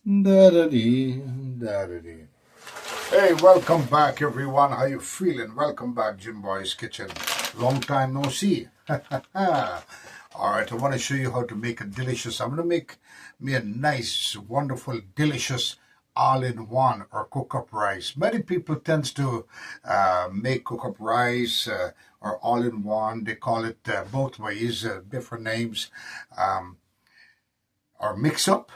Da-da-dee, da-da-dee. Hey, welcome back, everyone. How you feeling? Welcome back, Jim Boy's Kitchen. Long time no see. All right, I want to show you how to make a delicious. I'm going to make me a nice, wonderful, delicious all-in-one or cook-up rice. Many people tend to make cook-up rice or all-in-one. They call it both ways, different names, or mix-up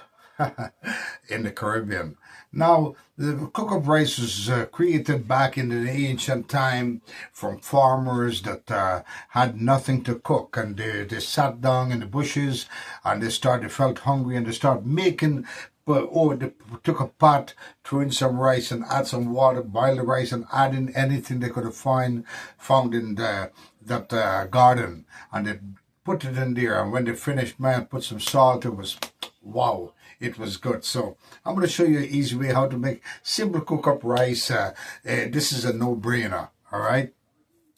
in the Caribbean. Now, the cook-up rice was created back in the ancient time from farmers that had nothing to cook, and they sat down in the bushes and they felt hungry, and they started making. They took a pot, threw in some rice and add some water, boil the rice and add in anything they could have found in that garden, and they put it in there. And when they finished, man, put some salt. It was wow. It was good. So I'm going to show you an easy way how to make simple cook-up rice. This is a no-brainer, all right?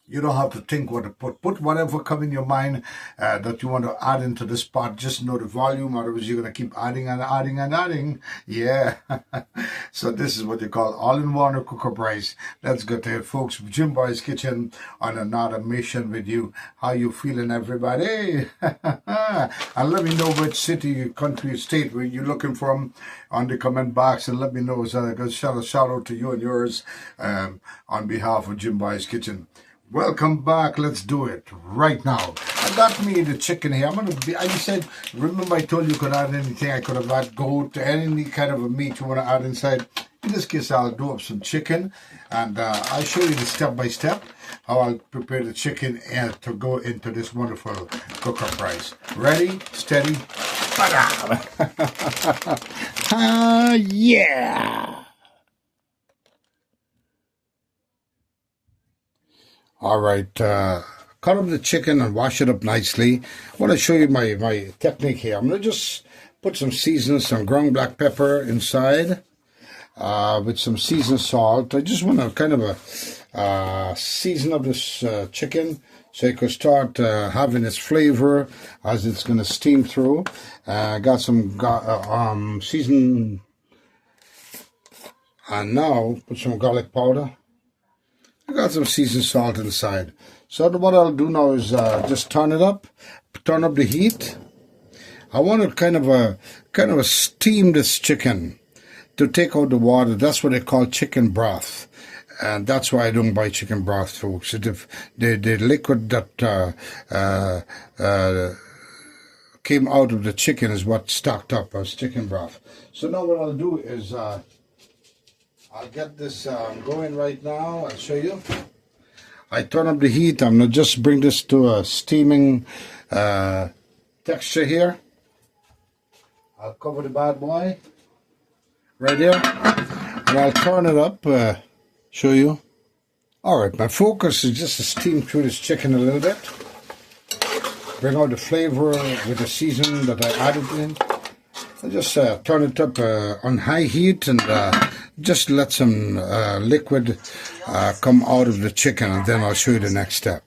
You don't have to think what to put. Put whatever come in your mind that you want to add into this pot. Just know the volume, otherwise you're going to keep adding and adding and adding. Yeah. So this is what you call all-in-one or cook-up rice. Let's go to it, folks. Jim Boy's Kitchen on another mission with you. How you feeling, everybody? And let me know which city, country, state where you're looking from on the comment box, and let me know. So I got shout out to you and yours on behalf of Jim Boy's Kitchen. Welcome back. Let's do it right now. I got me the chicken here. I said, remember I told you could add anything. I could have added goat, any kind of a meat you want to add inside. In this case, I'll do up some chicken, and I'll show you the step-by-step how I'll prepare the chicken to go into this wonderful cook-up rice. Ready, steady, yeah! All right, cut up the chicken and wash it up nicely. I want to show you my technique here. I'm going to just put some seasonings, some ground black pepper inside with some seasoned salt. I just want to kind of season up this chicken so it could start having its flavor as it's going to steam through. Got some seasoned, and now put some garlic powder. I got some seasoned salt inside. So what I'll do now is just turn up the heat. I want to kind of steam this chicken to take out the water. That's what they call chicken broth, and that's why I don't buy chicken broth, folks. The liquid that came out of the chicken is what stocked up as chicken broth. So now what I'll do is I'll get this going right now. I'll show you. I turn up the heat. I'm going to just bring this to a steaming texture here. I'll cover the bad boy right here. And I'll turn it up, show you. All right, my focus is just to steam through this chicken a little bit. Bring out the flavor with the seasoning that I added in. I just turn it up on high heat and just let some liquid come out of the chicken, and then I'll show you the next step.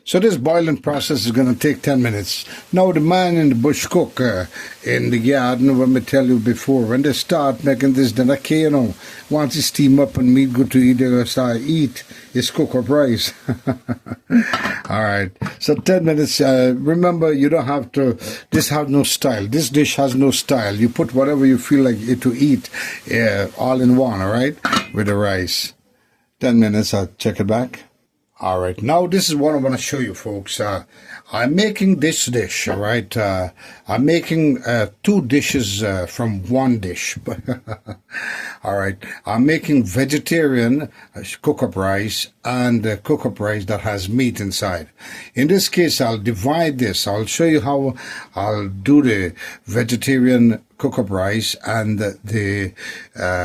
So this boiling process is going to take 10 minutes. Now the man in the bush cook in the garden, let me tell you before, when they start making this, then once it steam up and meat good to eat, they're going to start eat is cook-up rice. All right, so 10 minutes. Remember, you don't have to, this has no style. This dish has no style. You put whatever you feel like it to eat all in one, all right, with the rice. 10 minutes, I'll check it back. All right, now this is what I want to show you, folks. I'm making this dish, all right? I'm making two dishes from one dish. All right, I'm making vegetarian cook-up rice and cook-up rice that has meat inside. In this case, I'll divide this. I'll show you how I'll do the vegetarian cook-up rice and the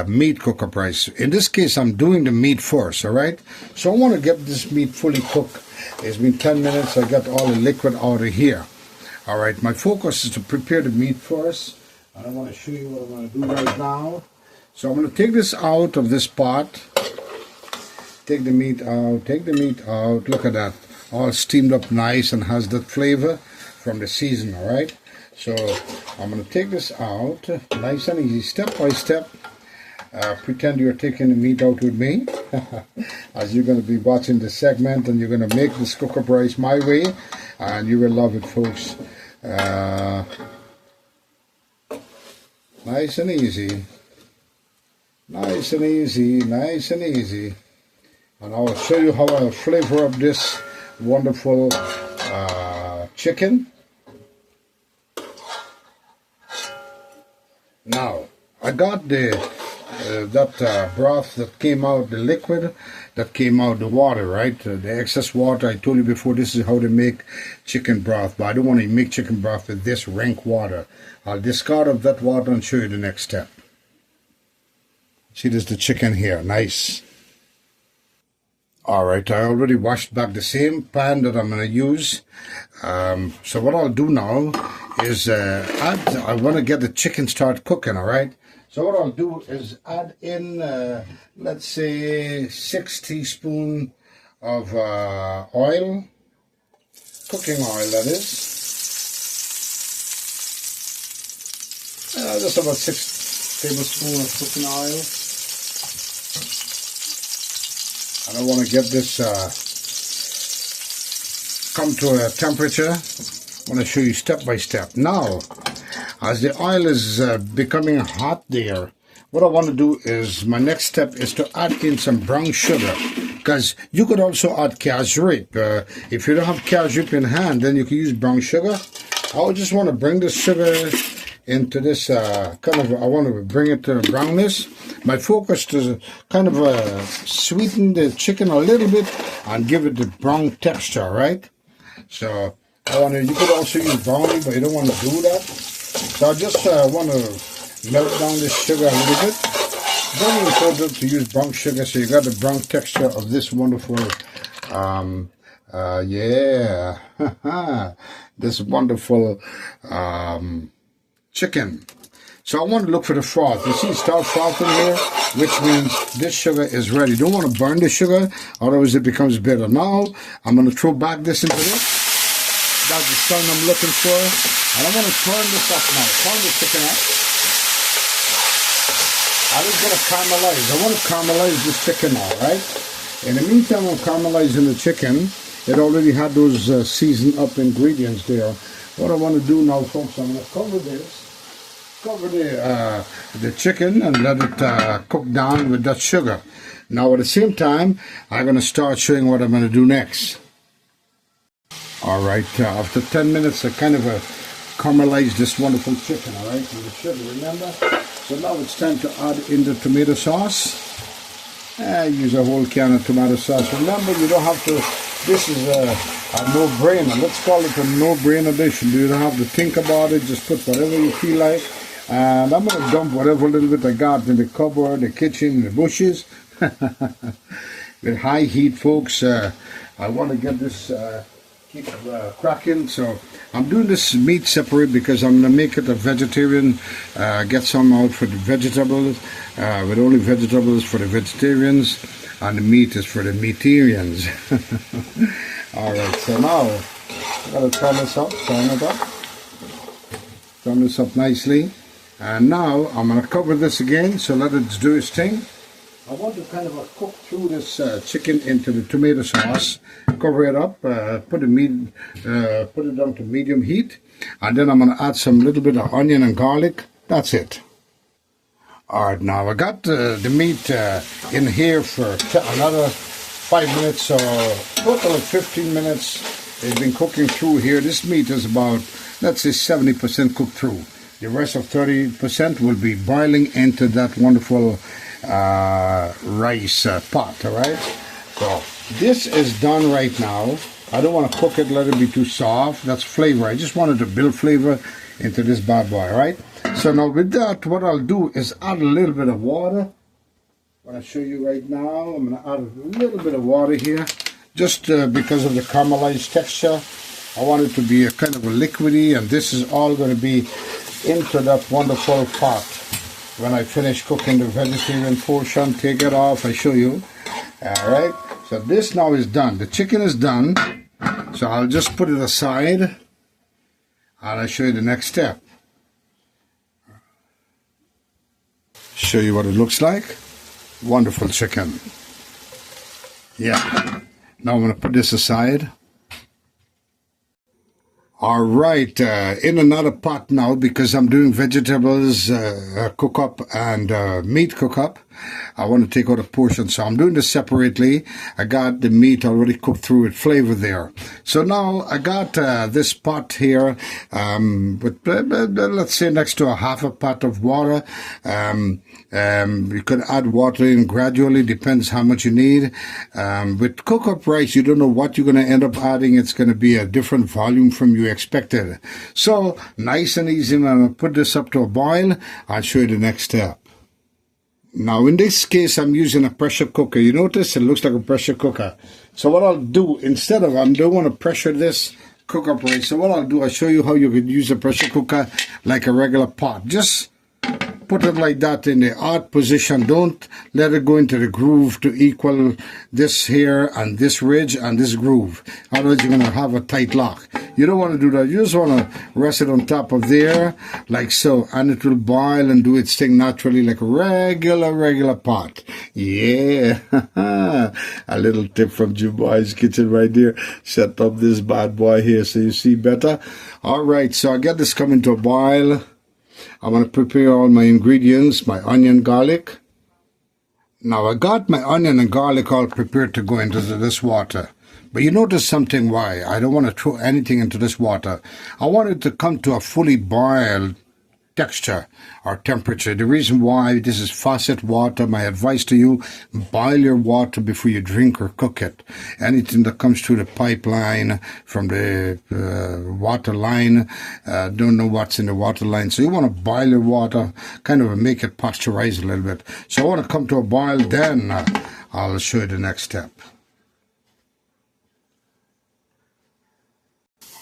meat cook-up rice. In this case, I'm doing the meat first, all right? So I want to get this meat fully cooked. It's been 10 minutes. I got all the liquid out of here. All right, my focus is to prepare the meat first. And I want to show you what I'm going to do right now. So I'm going to take this out of this pot. Take the meat out. Look at that. All steamed up nice and has that flavor from the season, all right? So I'm going to take this out, nice and easy, step by step. Pretend you're taking the meat out with me, as you're going to be watching this segment, and you're going to make this cook-up rice my way, and you will love it, folks. Nice and easy, nice and easy, nice and easy. And I'll show you how I'll flavor up this wonderful chicken. Now, I got that broth that came out, the liquid that came out, the water, right? The excess water. I told you before, this is how to make chicken broth, but I don't want to make chicken broth with this rank water. I'll discard of that water and show you the next step. See, there's the chicken here, nice. Alright, I already washed back the same pan that I'm going to use. So what I'll do now is I want to get the chicken start cooking, alright? So what I'll do is add in, let's say, 6 teaspoons of oil, cooking oil that is. Just about 6 tablespoons of cooking oil. And I want to get this come to a temperature. I want to show you step by step. Now, as the oil is becoming hot there, what I want to do is, my next step is to add in some brown sugar. Because you could also add cashew. If you don't have cashew in hand, then you can use brown sugar. I just want to bring the sugar into this I want to bring it to brownness. My focus is kind of sweeten the chicken a little bit and give it the brown texture, right? So you could also use brownie, but you don't want to do that. So I just want to melt down this sugar a little bit. Very important to use brown sugar, so you got the brown texture of this wonderful this wonderful chicken. So I want to look for the froth. You see, start frothing here, which means this sugar is ready. You don't want to burn the sugar, otherwise it becomes bitter. Now, I'm going to throw back this into this. That's the sound I'm looking for. And I'm going to turn this up now. Turn the chicken up. I'm just going to caramelize. I want to caramelize this chicken now, right? In the meantime, I'm caramelizing the chicken. It already had those seasoned up ingredients there. What I want to do now, folks, I'm going to cover this. Cover the chicken and let it cook down with that sugar. Now at the same time, I'm going to start showing what I'm going to do next. Alright, after 10 minutes I kind of caramelized this wonderful chicken, alright, with the sugar, remember? So now it's time to add in the tomato sauce. Use a whole can of tomato sauce. Remember, you don't have to, this is a no-brainer. Let's call it a no-brainer dish. You don't have to think about it, just put whatever you feel like. And I'm going to dump whatever little bit I got in the cupboard, the kitchen, the bushes. With high heat, folks. I want to get this keep cracking. So I'm doing this meat separate because I'm going to make it a vegetarian. Get some out for the vegetables, with only vegetables for the vegetarians, and the meat is for the meatarians. Alright, so now I'm going to turn this up, turn this up nicely. And now I'm going to cover this again, so let it do its thing. I want to kind of cook through this chicken into the tomato sauce. Cover it up, put it down to medium heat, and then I'm going to add some little bit of onion and garlic. That's it. Alright, now I got the meat in here for another 5 minutes, so total of 15 minutes. It's been cooking through here. This meat is about, let's say, 70% cooked through. The rest of 30% will be boiling into that wonderful rice pot, alright? So this is done right now. I don't want to cook it, let it be too soft. That's flavor. I just wanted to build flavor into this bad boy, right? So now with that, what I'll do is add a little bit of water. What I'll show you right now, I'm going to add a little bit of water here, just because of the caramelized texture. I want it to be a kind of a liquidy, and this is all going to be into that wonderful pot. When I finish cooking the vegetarian portion, take it off, I show you. Alright, so this now is done. The chicken is done, so I'll just put it aside. And I'll show you the next step. Show you what it looks like. Wonderful chicken. Yeah. Now I'm going to put this aside. All right, in another pot now, because I'm doing vegetables cook up and meat cook up. I want to take out a portion, so I'm doing this separately. I got the meat already cooked through with flavor there. So now I got this pot here with, let's say, next to a half a pot of water. You could add water in gradually, depends how much you need. With cook-up rice, you don't know what you're going to end up adding. It's going to be a different volume from you expected. So, nice and easy. I'm going to put this up to a boil. I'll show you the next step. Now, in this case, I'm using a pressure cooker. You notice it looks like a pressure cooker. So what I'll do, instead of, I don't want to pressure this cook-up rice. So what I'll do, I'll show you how you could use a pressure cooker like a regular pot. Just put it like that in the odd position. Don't let it go into the groove to equal this here and this ridge and this groove. Otherwise, you're going to have a tight lock. You don't want to do that. You just want to rest it on top of there, like so. And it will boil and do its thing naturally like a regular pot. Yeah. A little tip from Juboy's Kitchen right there. Set up this bad boy here so you see better. All right, so I get this coming to a boil. I want to prepare all my ingredients, my onion, garlic. Now, I got my onion and garlic all prepared to go into this water. But you notice something why. I don't want to throw anything into this water. I want it to come to a fully boiled texture or temperature. The reason why, this is faucet water. My advice to you, boil your water before you drink or cook it. Anything that comes through the pipeline from the water line, don't know what's in the water line. So you want to boil your water, kind of make it pasteurize a little bit. So I want to come to a boil, then I'll show you the next step.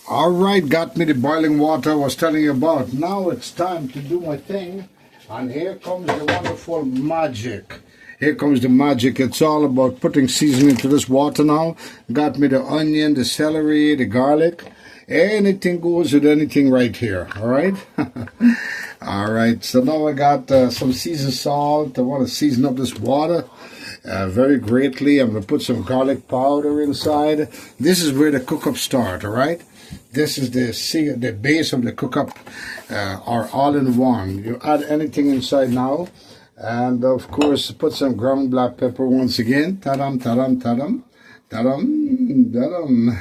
All right, got me the boiling water I was telling you about. Now it's time to do my thing. And here comes the wonderful magic. Here comes the magic. It's all about putting seasoning into this water now. Got me the onion, the celery, the garlic. Anything goes with anything right here. All right? All right, so now I got some seasoned salt. I want to season up this water very greatly. I'm going to put some garlic powder inside. This is where the cook-up starts, all right? This is the base of the cook-up, or all-in-one. You add anything inside now. And, of course, put some ground black pepper once again. Ta-dum, ta-dum, ta-dum. Ta-dum, ta-dum.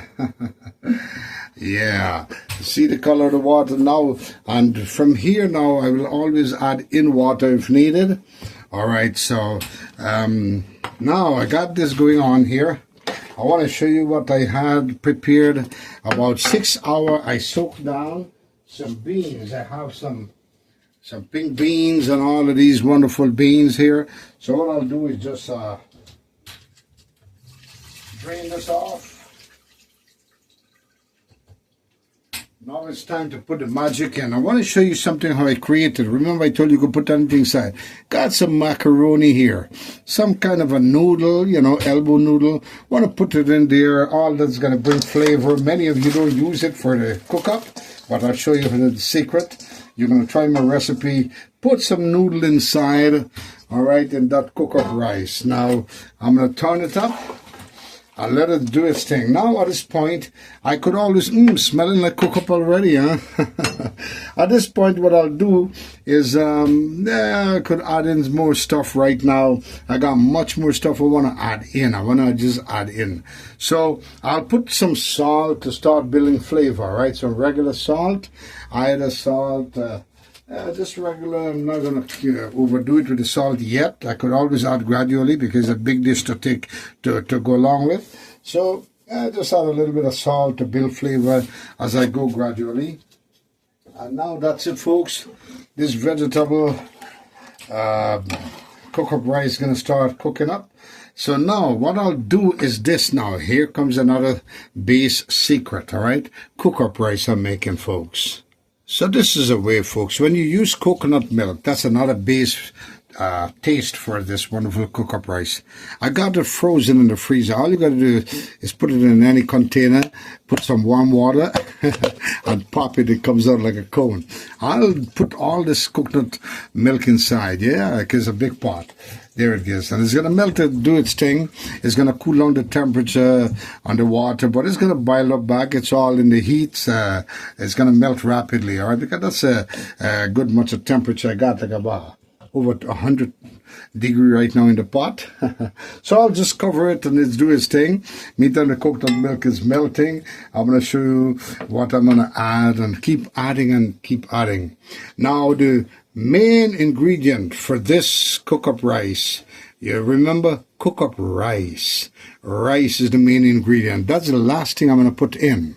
Yeah. See the color of the water now. And from here now, I will always add in water if needed. All right, so now I got this going on here. I want to show you what I had prepared. About 6 hours, I soaked down some beans. I have some pink beans and all of these wonderful beans here. So what I'll do is just drain this off. Now it's time to put the magic in. I want to show you something how I created. Remember I told you could put anything inside. Got some macaroni here. Some kind of a noodle, you know, elbow noodle. Want to put it in there. All that's going to bring flavor. Many of you don't use it for the cook-up, but I'll show you the secret. You're going to try my recipe. Put some noodle inside, all right, in that cook-up rice. Now, I'm going to turn it up. I'll let it do its thing. Now, at this point, I could always, smelling like cook-up already, huh? At this point, what I'll do is, I could add in more stuff right now. I got much more stuff I want to add in. I want to just add in. So, I'll put some salt to start building flavor, right? So, regular salt, either salt, just regular. I'm not going to overdo it with the salt yet. I could always add gradually because it's a big dish to take to go along with. So just add a little bit of salt to build flavor as I go gradually. And now that's it, folks. This vegetable cook-up rice is going to start cooking up. So now what I'll do is this now. Here comes another base secret, all right? Cook-up rice I'm making, folks. So this is a way, folks, when you use coconut milk, that's another base taste for this wonderful cook-up rice. I got it frozen in the freezer. All you got to do is put it in any container, put some warm water, and pop it. It comes out like a cone. I'll put all this coconut milk inside, yeah, because it's a big pot. There it is. And it's going to melt it, do its thing. It's going to cool down the temperature on the water, but it's going to boil up back. It's all in the heat. It's going to melt rapidly, all right? Because that's a good much of temperature. I got like about over 100 degree right now in the pot. So I'll just cover it and it's do its thing. Meantime, the coconut milk is melting. I'm going to show you what I'm going to add and keep adding and keep adding. Now, the main ingredient for this cook-up rice, you remember, cook-up rice. Rice is the main ingredient. That's the last thing I'm going to put in.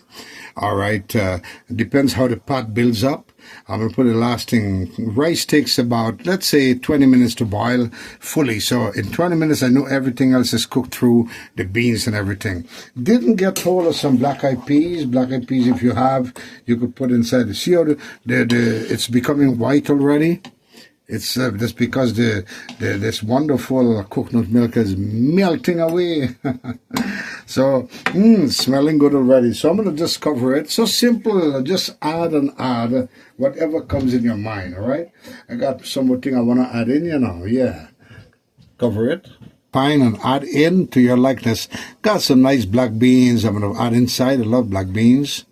All right, it depends how the pot builds up. I'm going to put the last thing. Rice takes about, let's say, 20 minutes to boil fully. So in 20 minutes, I know everything else is cooked through, the beans and everything. Didn't get hold of some black-eyed peas. Black-eyed peas, if you have, you could put inside. See how it's becoming white already? It's just because this wonderful coconut milk is melting away. So, smelling good already. So I'm going to just cover it. So simple. Just add and add whatever comes in your mind, all right? I got some more thing I want to add in, you know. Yeah. Cover it. Fine, and add in to your likeness. Got some nice black beans. I'm going to add inside. I love black beans.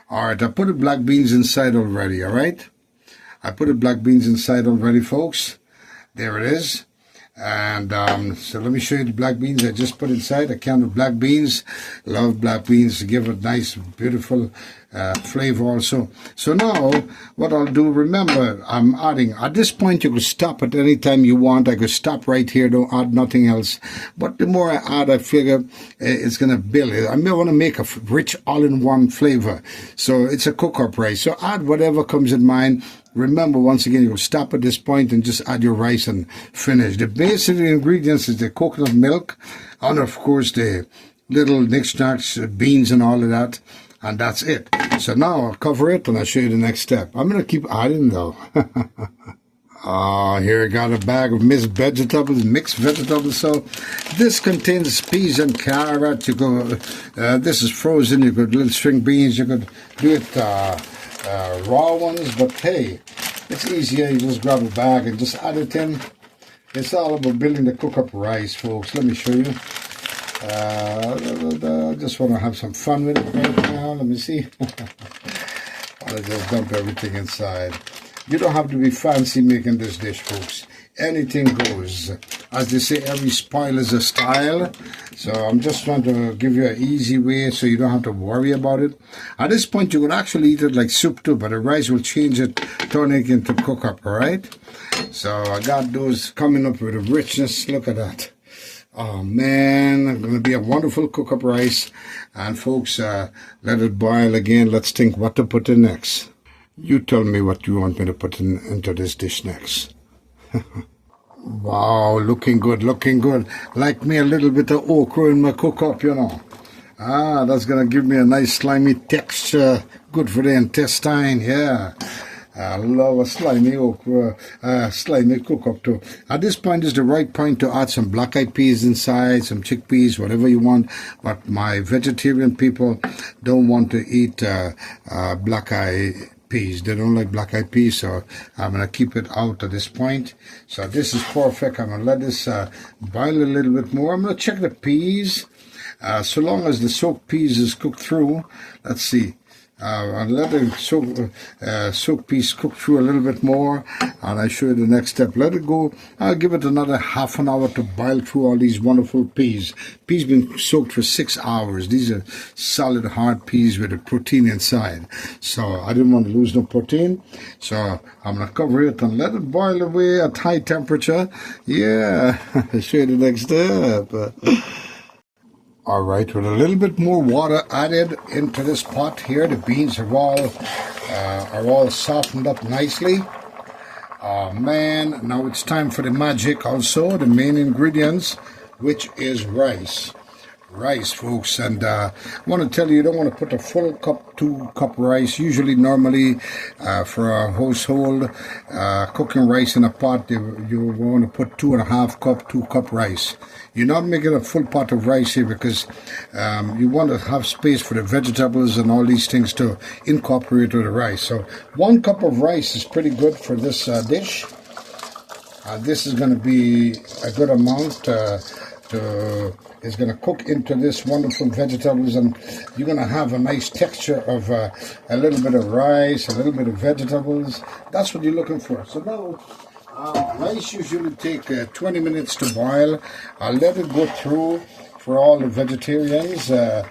All right. I put the black beans inside already, all right? I put the black beans inside already, folks. There it is. And so let me show you the black beans I just put inside. A can of black beans. Love black beans to give it nice, beautiful flavor also. So now, what I'll do, remember, I'm adding. At this point, you could stop at any time you want. I could stop right here, don't add nothing else. But the more I add, I figure it's going to build it. I may want to make a rich all-in-one flavor. So it's a cook-up rice. So add whatever comes in mind. Remember, once again, you'll stop at this point and just add your rice and finish. The basic ingredients is the coconut milk and, of course, the little knickknacks, beans and all of that. And that's it. So now I'll cover it and I'll show you the next step. I'm going to keep adding, though. Here I got a bag of mixed vegetables. So this contains peas and carrots. You could, this is frozen. You could little string beans. You could do it raw ones, but hey, it's easier. You just grab a bag and just add it in. It's all about building the cook-up rice, folks. Let me show you. I just want to have some fun with it right now. Let me see. I'll just dump everything inside. You don't have to be fancy making this dish, folks. Anything goes. As they say, every spoil is a style. So I'm just trying to give you an easy way so you don't have to worry about it. At this point, you could actually eat it like soup too, but the rice will change it, turn it into cook-up, all right? So I got those coming up with a richness. Look at that. Oh, man, it's going to be a wonderful cook-up rice. And, folks, let it boil again. Let's think what to put in next. You tell me what you want me to put into this dish next. Wow, looking good, looking good. Like me, a little bit of okra in my cook-up, you know. That's going to give me a nice slimy texture. Good for the intestine, yeah. I love a slimy okra, slimy cook-up too. At this point is the right point to add some black-eyed peas inside, some chickpeas, whatever you want. But my vegetarian people don't want to eat black-eyed peas. They don't like black-eyed peas, so I'm going to keep it out at this point. So this is perfect. I'm going to let this boil a little bit more. I'm going to check the peas. So long as the soaked peas is cooked through, let's see. I'll let the soaked peas cook through a little bit more, and I'll show you the next step. Let it go. I'll give it another half an hour to boil through all these wonderful peas. Peas been soaked for 6 hours. These are solid, hard peas with a protein inside. So I didn't want to lose no protein. So I'm going to cover it and let it boil away at high temperature. Yeah, I'll show you the next step. All right, with a little bit more water added into this pot here, the beans are all softened up nicely. Oh man, now it's time for the magic also, the main ingredients, which is rice. rice, folks, and I want to tell you, you don't want to put a full cup, 2 cup rice. Usually, normally, for a household cooking rice in a pot, you want to put 2.5 cup, 2 cup rice. You're not making a full pot of rice here because you want to have space for the vegetables and all these things to incorporate with the rice. So 1 cup of rice is pretty good for this dish. This is going to be a good amount it's going to cook into this wonderful vegetables, and you're going to have a nice texture of a little bit of rice, a little bit of vegetables. That's what you're looking for. So now, rice usually take 20 minutes to boil. I'll let it go through for all the vegetarians. The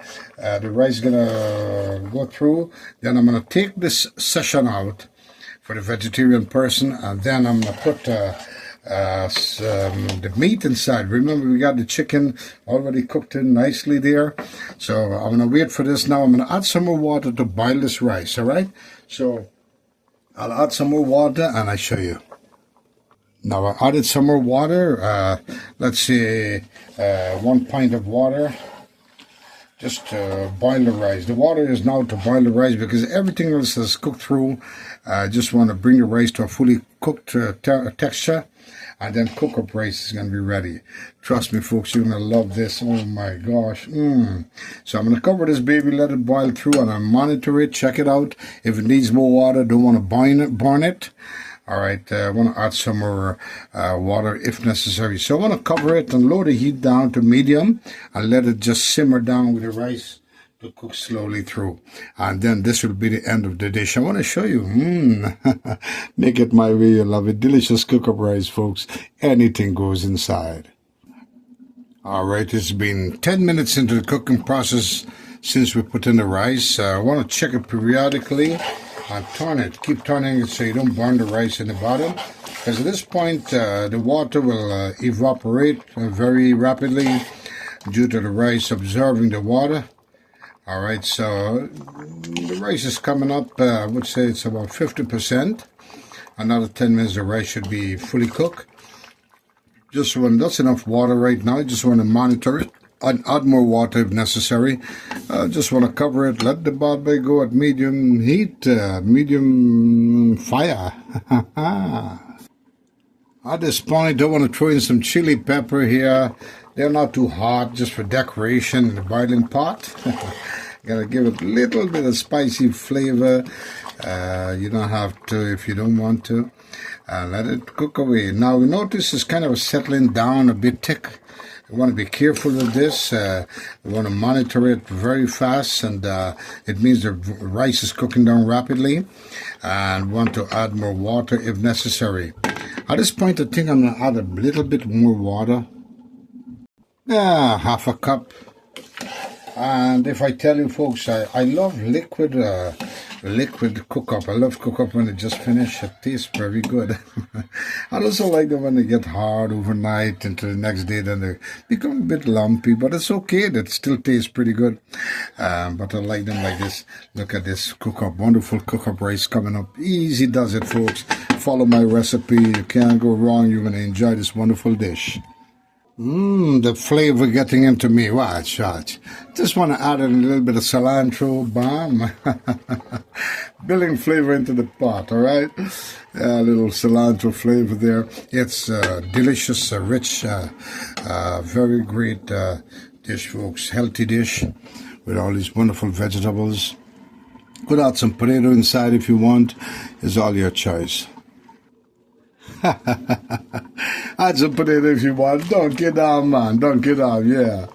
rice is going to go through. Then I'm going to take this session out for the vegetarian person, and then I'm going to put the meat inside. Remember, we got the chicken already cooked in nicely there. So I'm going to wait for this now. I'm going to add some more water to boil this rice, all right? So I'll add some more water and I'll show you. Now I added some more water, let's say 1 pint of water, just to boil the rice. The water is now to boil the rice because everything else is cooked through. I just want to bring the rice to a fully cooked texture, and then cook-up rice is going to be ready. Trust me, folks, you're going to love this. Oh my gosh. So I'm going to cover this baby, let it boil through, and I'll monitor it, check it out. If it needs more water, don't want to burn it. All right, I want to add some more water if necessary. So I want to cover it and lower the heat down to medium and let it just simmer down with the rice to cook slowly through. And then this will be the end of the dish. I want to show you. Make it my way, you love it. Delicious cook-up rice, folks. Anything goes inside. All right, it's been 10 minutes into the cooking process since we put in the rice. I want to check it periodically. And turn it. Keep turning it so you don't burn the rice in the bottom. Because at this point, the water will evaporate very rapidly due to the rice absorbing the water. All right, so the rice is coming up. I would say it's about 50%. Another 10 minutes, the rice should be fully cooked. Just when that's enough water right now, I just want to monitor it. Add more water if necessary. Just want to cover it. Let the bad boy go at medium heat, medium fire. At this point, I want to throw in some chili pepper here. They're not too hot, just for decoration in the boiling pot. Gotta give it a little bit of spicy flavor. You don't have to if you don't want to. Let it cook away. Now, we notice it's kind of settling down a bit thick. We want to be careful with this. We want to monitor it very fast, and it means the rice is cooking down rapidly. And we want to add more water if necessary. At this point, I think I'm going to add a little bit more water. Yeah, 1/2 cup. And if I tell you, folks, I love liquid cook-up. I love cook-up when it just finished. It tastes very good. I also like them when they get hard overnight into the next day. Then they become a bit lumpy, but it's okay. That still tastes pretty good. But I like them like this. Look at this cook-up. Wonderful cook-up rice coming up. Easy does it, folks. Follow my recipe. You can't go wrong. You're going to enjoy this wonderful dish. The flavor getting into me. Watch. Just want to add a little bit of cilantro, bomb. Building flavor into the pot, all right? A little cilantro flavor there. It's delicious, rich, very great dish, folks. Healthy dish with all these wonderful vegetables. Could add some potato inside if you want. It's all your choice. Add some potato if you want. Don't get down, man. Don't get down, yeah.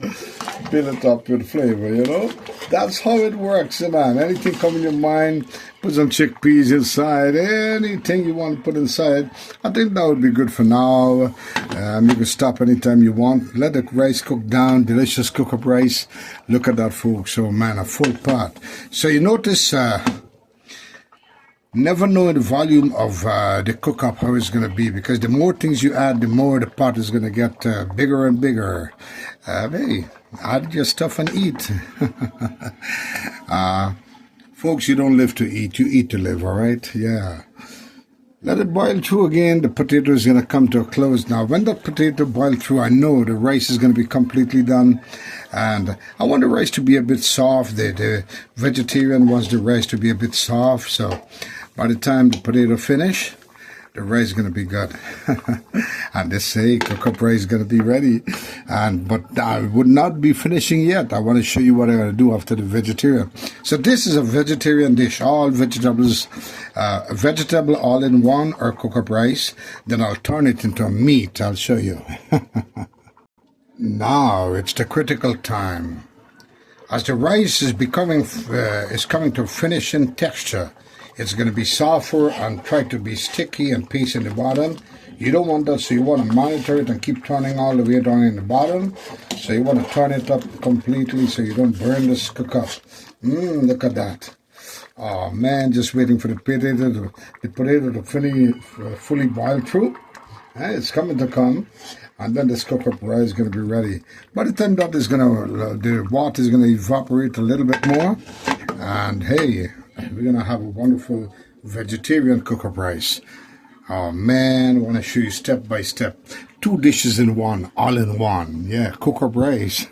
Build it up with flavor, you know. That's how it works, man. Anything come in your mind, put some chickpeas inside. Anything you want to put inside. I think that would be good for now. You can stop anytime you want. Let the rice cook down. Delicious cook-up rice. Look at that, folks. Oh, man, a full pot. So you notice... never know the volume of the cook-up, how it's going to be, because the more things you add, the more the pot is going to get bigger and bigger. Hey, add your stuff and eat. Folks, you don't live to eat, you eat to live, all right? Yeah. Let it boil through again. The potato is going to come to a close now. When that potato boils through, I know the rice is going to be completely done. And I want the rice to be a bit soft. The vegetarian wants the rice to be a bit soft. So by the time the potato finish, the rice is going to be good. And they say cook-up rice is going to be ready. But I would not be finishing yet. I want to show you what I'm going to do after the vegetarian. So this is a vegetarian dish. All vegetables, vegetable all in one or cook-up rice. Then I'll turn it into a meat. I'll show you. Now it's the critical time. As the rice is coming to finishing texture, it's going to be softer and try to be sticky and piece in the bottom. You don't want that, so you want to monitor it and keep turning all the way down in the bottom. So you want to turn it up completely so you don't burn this cook-up. Look at that. Oh man, just waiting for the potato to fully boil through. It's coming to come. And then this cook-up rice is going to be ready. By the time that is the water is going to evaporate a little bit more. And hey, we're going to have a wonderful vegetarian cook-up rice. Oh man, I want to show you step by step. 2 dishes in one, all in one. Yeah, cook-up rice.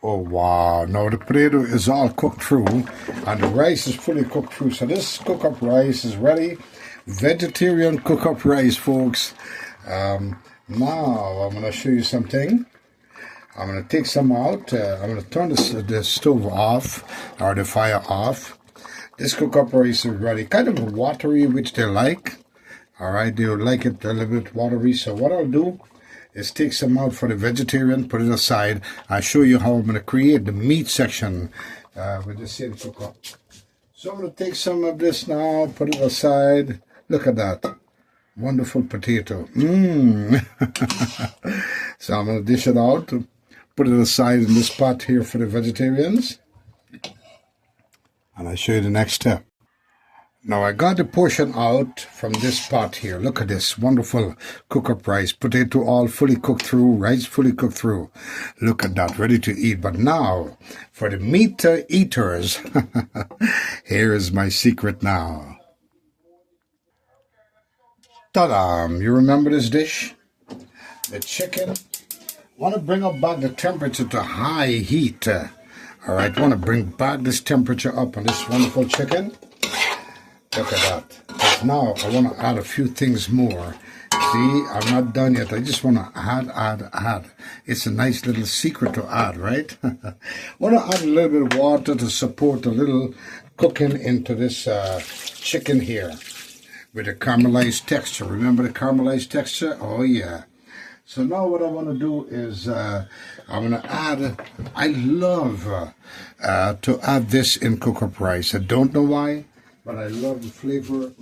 Oh wow, now the potato is all cooked through and the rice is fully cooked through. So this cook-up rice is ready. Vegetarian cook-up rice, folks. Now I'm going to show you something. I'm going to take some out. I'm going to turn the stove off or the fire off. This cook-up rice is ready. Kind of watery, which they like. All right, they would like it a little bit watery. So what I'll do is take some out for the vegetarian, put it aside. I'll show you how I'm going to create the meat section with the same cook-up. So I'm going to take some of this now, put it aside. Look at that. Wonderful potato. So I'm going to dish it out, put it aside in this pot here for the vegetarians. And I'll show you the next step. Now I got the portion out from this pot here. Look at this wonderful cook-up rice. Potato all fully cooked through, rice fully cooked through. Look at that, ready to eat. But now, for the meat eaters, here is my secret now. Ta-da! You remember this dish? The chicken. Want to bring up back the temperature to high heat. All right, want to bring back this temperature up on this wonderful chicken. Look at that. But now I want to add a few things more. See, I'm not done yet. I just want to add. It's a nice little secret to add, right? Want to add a little bit of water to support a little cooking into this chicken here with a caramelized texture. Remember the caramelized texture? Oh, yeah. So now what I want to do is I'm going to add, I love to add this in cook-up rice. I don't know why, but I love the flavor.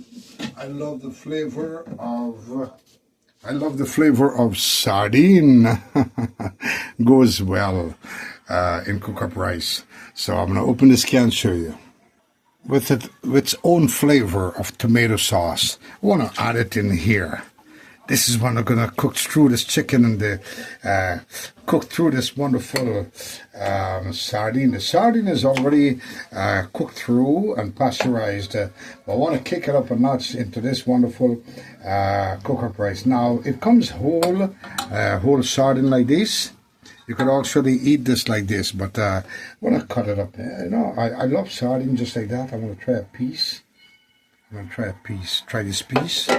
I love the flavor of sardine. Goes well in cook-up rice. So I'm going to open this can and show you. With its own flavor of tomato sauce. I want to add it in here. This is when I'm going to cook through this chicken and cook through this wonderful sardine. The sardine is already cooked through and pasteurized. But I want to kick it up a notch into this wonderful cook-up rice. Now, it comes whole sardine like this. You could actually eat this like this, but I want to cut it up. You know, I love sardine just like that. I want to try a piece. I'm going to try a piece. Try this piece.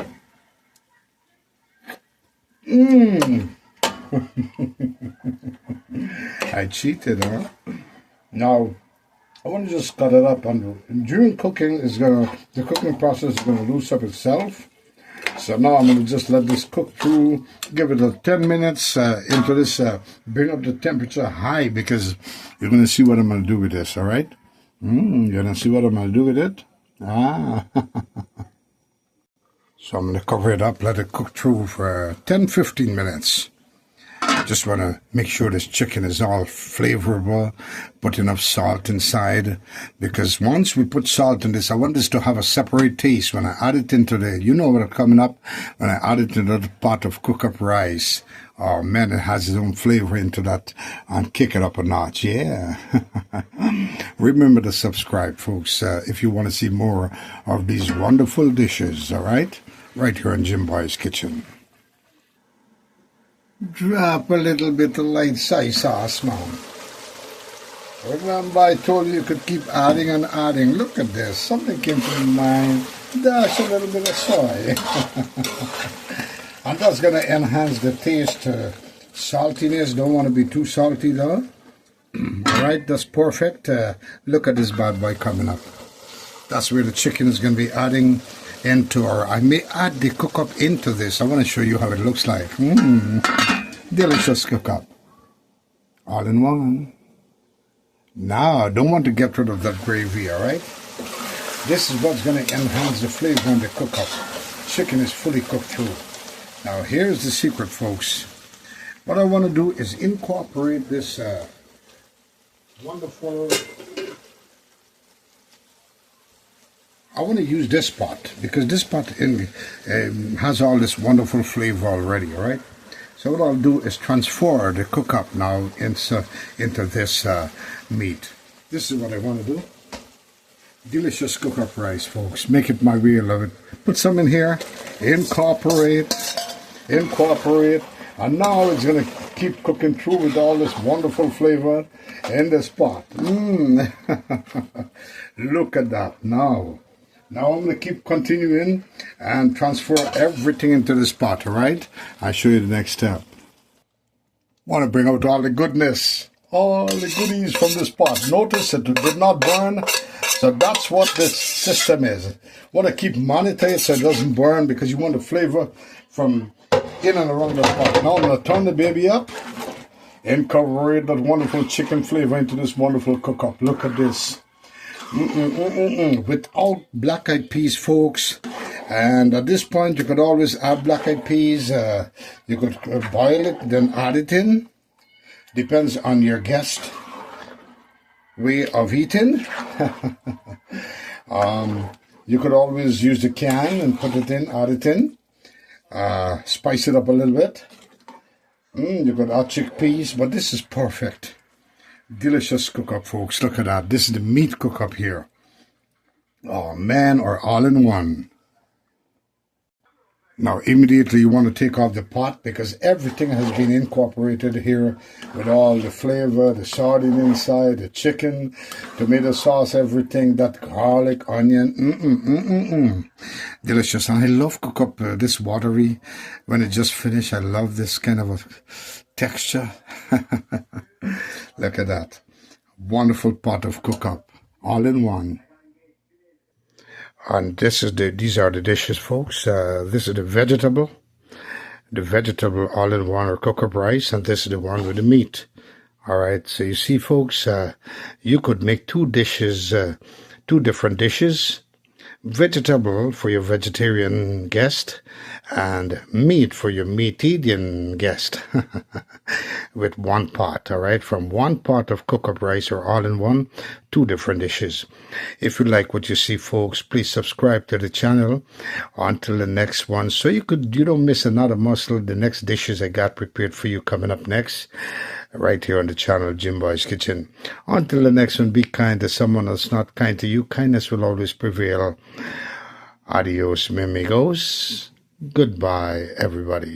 I cheated, huh? Now, I want to just cut it up. And during cooking, the cooking process is going to loose up itself. So now I'm going to just let this cook through, give it 10 minutes into this, bring up the temperature high because you're going to see what I'm going to do with this, all right? You're going to see what I'm going to do with it? So I'm going to cover it up, let it cook through for 10-15 minutes. Just want to make sure this chicken is all flavorful, put enough salt inside, because once we put salt in this, I want this to have a separate taste. When I add it into you know what's coming up, when I add it into the pot of cook-up rice, Oh man, it has its own flavor into that and kick it up a notch. Yeah. Remember to subscribe, folks, if you want to see more of these wonderful dishes, all right? Right here in Jim Boy's Kitchen. Drop a little bit of light soy sauce, man. Remember I told you could keep adding and adding. Look at this. Something came to my mind. Dash a little bit of soy. And that's going to enhance the taste. Saltiness, don't want to be too salty though. Alright, that's perfect. Look at this bad boy coming up. That's where the chicken is going to be adding into, or I may add the cook up into this. I want to show you how it looks like. Delicious cook up. All in one. Now, I don't want to get rid of that gravy, alright? This is what's going to enhance the flavor in the cook up. Chicken is fully cooked through. Now here's the secret, folks. What I want to do is incorporate this wonderful... I want to use this pot because this pot has all this wonderful flavor already, alright? So what I'll do is transfer the cook up now into this meat. This is what I want to do. Delicious cook up rice, folks. Make it my way, love it. Put some in here. Incorporate, and now it's going to keep cooking through with all this wonderful flavor in this pot. Look at that. Now I'm going to keep continuing and transfer everything into this pot, all right? I'll show you the next step. Want to bring out all the goodness, all the goodies from this pot. Notice it did not burn, so that's what this system is. Want to keep monitor it so it doesn't burn because you want the flavor from in and around the pot. Now I'm going to turn the baby up, incorporate that wonderful chicken flavor into this wonderful cook-up. Look at this. Without black-eyed peas, folks. And at this point, you could always add black-eyed peas. You could boil it, then add it in. Depends on your guest way of eating. You could always use the can and put it in, add it in. Spice it up a little bit. You could add chickpeas, but this is perfect. Delicious cook-up, folks. Look at that. This is the meat cook-up here. Oh, man, or all in one. Now, immediately you want to take off the pot because everything has been incorporated here with all the flavor, the sardine inside, the chicken, tomato sauce, everything, that garlic, onion. Delicious. And I love cook up this watery. When it just finished, I love this kind of a texture. Look at that. Wonderful pot of cook up. All in one. And these are the dishes, folks. This is the vegetable all-in-one or cook-up rice, and this is the one with the meat. All right, so you see, folks, you could make two different dishes. Vegetable for your vegetarian guest and meat for your meat-eating guest with one pot, all right? From one pot of cook-up rice or all-in-one, two different dishes. If you like what you see, folks, please subscribe to the channel until the next one so you don't miss another muscle. The next dishes I got prepared for you coming up next right here on the channel, Jim Boy's Kitchen. Until the next one, be kind to someone that's not kind to you. Kindness will always prevail. Adios, mi amigos. Goodbye, everybody.